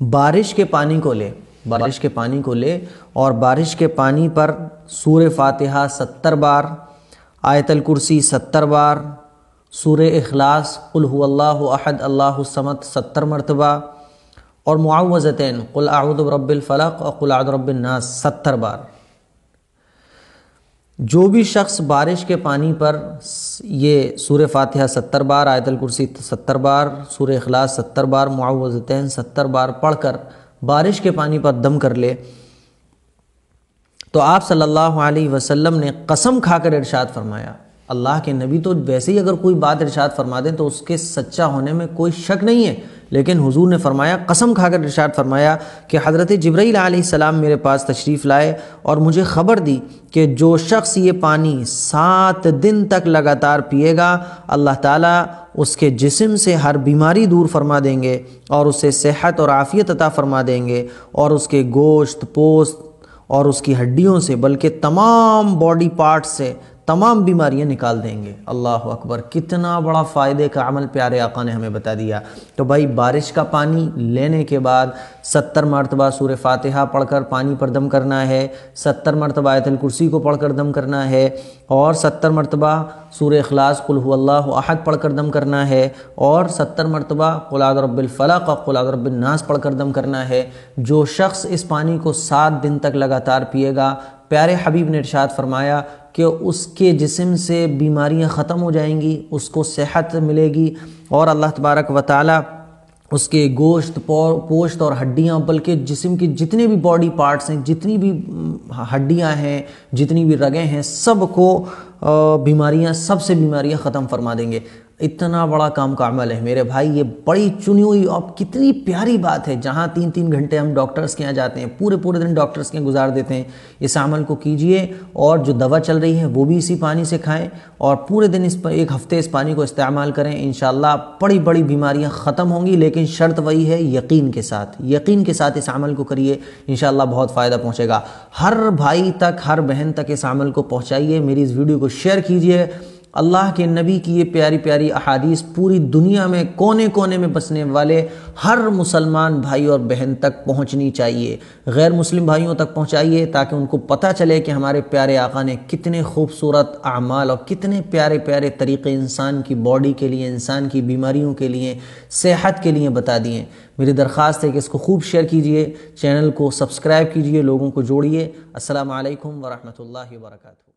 بارش کے پانی کو لے، بارش کے پانی کو لے اور بارش کے پانی پر سورہ فاتحہ 70 بار، آیت الکرسی 70 بار، سورہ اخلاص قل هو اللہ احد اللہ الصمد 70 مرتبہ اور معوذتین قل اعوذ برب الفلق اور قل اعوذ برب الناس 70 بار۔ جو بھی شخص بارش کے پانی پر یہ سورہ فاتحہ 70 بار، آیت الکرسی 70 بار، سورہ اخلاص 70 بار، معوذتین 70 بار پڑھ کر بارش کے پانی پر دم کر لے تو آپ صلی اللہ علیہ وسلم نے قسم کھا کر ارشاد فرمایا، اللہ کے نبی تو ویسے ہی اگر کوئی بات ارشاد فرما دیں تو اس کے سچا ہونے میں کوئی شک نہیں ہے، لیکن حضور نے فرمایا، قسم کھا کر ارشاد فرمایا کہ حضرت جبرائیل علیہ السلام میرے پاس تشریف لائے اور مجھے خبر دی کہ جو شخص یہ پانی 7 دن تک لگاتار پیے گا، اللہ تعالیٰ اس کے جسم سے ہر بیماری دور فرما دیں گے اور اسے صحت اور عافیت عطا فرما دیں گے اور اس کے گوشت، پوست اور اس کی ہڈیوں سے بلکہ تمام باڈی پارٹ سے تمام بیماریاں نکال دیں گے۔ اللہ اکبر، کتنا بڑا فائدے کا عمل پیارے آقا نے ہمیں بتا دیا۔ تو بھائی بارش کا پانی لینے کے بعد 70 مرتبہ سورہ فاتحہ پڑھ کر پانی پر دم کرنا ہے، 70 مرتبہ آیت الکرسی کو پڑھ کر دم کرنا ہے اور 70 مرتبہ سورہ اخلاص قل هو اللہ احد پڑھ کر دم کرنا ہے اور 70 مرتبہ قل اعوذ برب الفلق اور قل اعوذ برب الناس پڑھ کر دم کرنا ہے۔ جو شخص اس پانی کو 7 دن تک لگاتار پیے گا، پیارے حبیب نے ارشاد فرمایا کہ اس کے جسم سے بیماریاں ختم ہو جائیں گی، اس کو صحت ملے گی اور اللہ تبارک و تعالی اس کے گوشت، پوشت اور ہڈیاں بلکہ جسم کی جتنے بھی باڈی پارٹس ہیں، جتنی بھی ہڈیاں ہیں، جتنی بھی رگیں ہیں، سب کو بیماریاں، سب سے بیماریاں ختم فرما دیں گے۔ اتنا بڑا کام کا عمل ہے میرے بھائی، یہ بڑی چنی ہوئی اور کتنی پیاری بات ہے۔ جہاں 3 گھنٹے ہم ڈاکٹرز کے یہاں جاتے ہیں، پورے دن ڈاکٹرز کے یہاں گزار دیتے ہیں، اس عمل کو کیجئے اور جو دوا چل رہی ہے وہ بھی اسی پانی سے کھائیں اور پورے دن ایک ہفتے اس پانی کو استعمال کریں، انشاءاللہ بڑی بیماریاں ختم ہوں گی، لیکن شرط وہی ہے یقین کے ساتھ اس عمل کو کریے، انشاءاللہ بہت فائدہ پہنچے گا۔ ہر بھائی تک، ہر بہن تک اس عمل کو پہنچائیے، میری اس ویڈیو کو شیئر کیجئے۔ اللہ کے نبی کی یہ پیاری احادیث پوری دنیا میں کونے میں بسنے والے ہر مسلمان بھائی اور بہن تک پہنچنی چاہیے، غیر مسلم بھائیوں تک پہنچائیے تاکہ ان کو پتہ چلے کہ ہمارے پیارے آقا نے کتنے خوبصورت اعمال اور کتنے پیارے طریقے انسان کی باڈی کے لیے، انسان کی بیماریوں کے لیے، صحت کے لیے بتا دیے۔ میری درخواست ہے کہ اس کو خوب شیئر کیجئے، چینل کو سبسکرائب کیجئے، لوگوں کو جوڑیے۔ السلام علیکم ورحمۃ اللہ وبرکاتہ۔